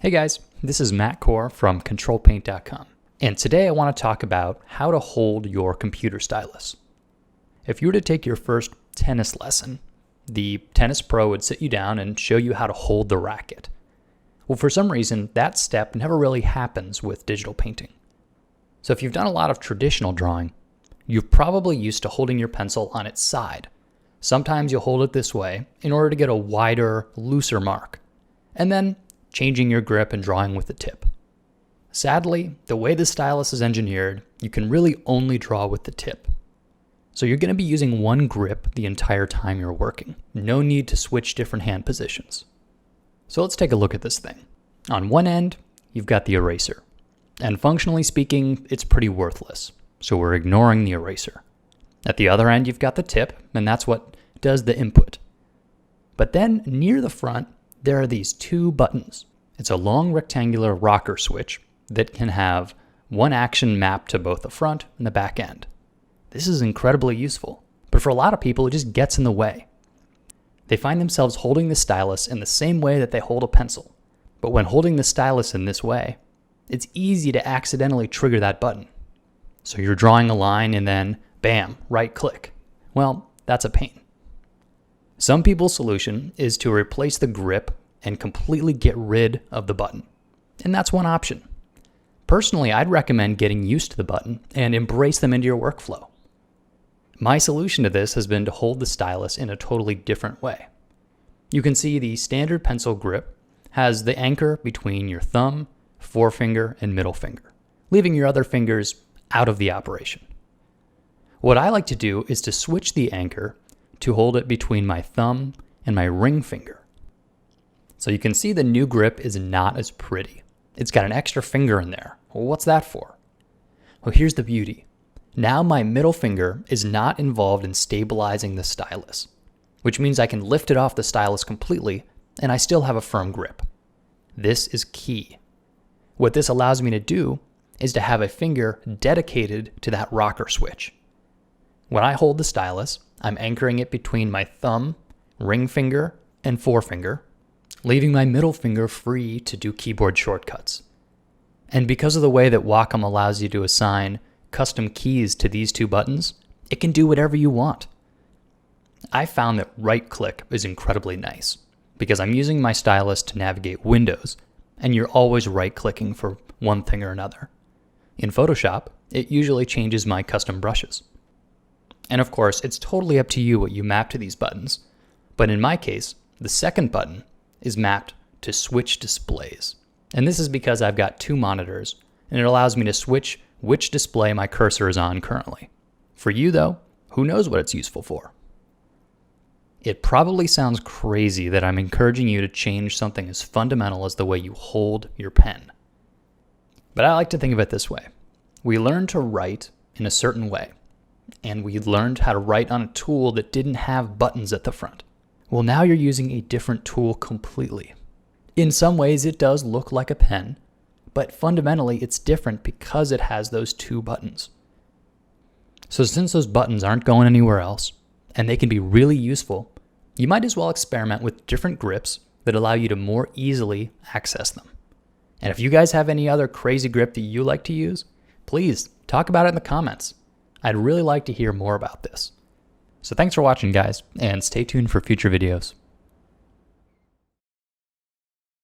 Hey guys, this is Matt Core from ControlPaint.com, and today I want to talk about how to hold your computer stylus. If you were to take your first tennis lesson, the tennis pro would sit you down and show you how to hold the racket. Well, for some reason, that step never really happens with digital painting. So if you've done a lot of traditional drawing, you're probably used to holding your pencil on its side. Sometimes you'll hold it this way in order to get a wider, looser mark, and then changing your grip and drawing with the tip. Sadly, the way the stylus is engineered, you can really only draw with the tip. So you're going to be using one grip the entire time you're working. No need to switch different hand positions. So let's take a look at this thing. On one end, you've got the eraser. And functionally speaking, it's pretty worthless. So we're ignoring the eraser. At the other end, you've got the tip, and that's what does the input. But then near the front, there are these two buttons. It's a long rectangular rocker switch that can have one action mapped to both the front and the back end. This is incredibly useful, but for a lot of people, it just gets in the way. They find themselves holding the stylus in the same way that they hold a pencil. But when holding the stylus in this way, it's easy to accidentally trigger that button. So you're drawing a line and then, bam, right click. Well, that's a pain. Some people's solution is to replace the grip and completely get rid of the button. And that's one option. Personally, I'd recommend getting used to the button and embrace them into your workflow. My solution to this has been to hold the stylus in a totally different way. You can see the standard pencil grip has the anchor between your thumb, forefinger, and middle finger, leaving your other fingers out of the operation. What I like to do is to switch the anchor to hold it between my thumb and my ring finger. So you can see the new grip is not as pretty. It's got an extra finger in there. Well, what's that for? Well, here's the beauty. Now my middle finger is not involved in stabilizing the stylus, which means I can lift it off the stylus completely and I still have a firm grip. This is key. What this allows me to do is to have a finger dedicated to that rocker switch. When I hold the stylus, I'm anchoring it between my thumb, ring finger, and forefinger, leaving my middle finger free to do keyboard shortcuts. And because of the way that Wacom allows you to assign custom keys to these two buttons, it can do whatever you want. I found that right click is incredibly nice because I'm using my stylus to navigate windows, and you're always right clicking for one thing or another. In Photoshop, it usually changes my custom brushes. And of course, it's totally up to you what you map to these buttons. But in my case, the second button is mapped to switch displays. And this is because I've got two monitors, and it allows me to switch which display my cursor is on currently. For you though, who knows what it's useful for? It probably sounds crazy that I'm encouraging you to change something as fundamental as the way you hold your pen. But I like to think of it this way. We learn to write in a certain way, and we learned how to write on a tool that didn't have buttons at the front. Well, now you're using a different tool completely. In some ways, it does look like a pen, but fundamentally, it's different because it has those two buttons. So since those buttons aren't going anywhere else, and they can be really useful, you might as well experiment with different grips that allow you to more easily access them. And if you guys have any other crazy grip that you like to use, please talk about it in the comments. I'd really like to hear more about this. So thanks for watching, guys, and stay tuned for future videos.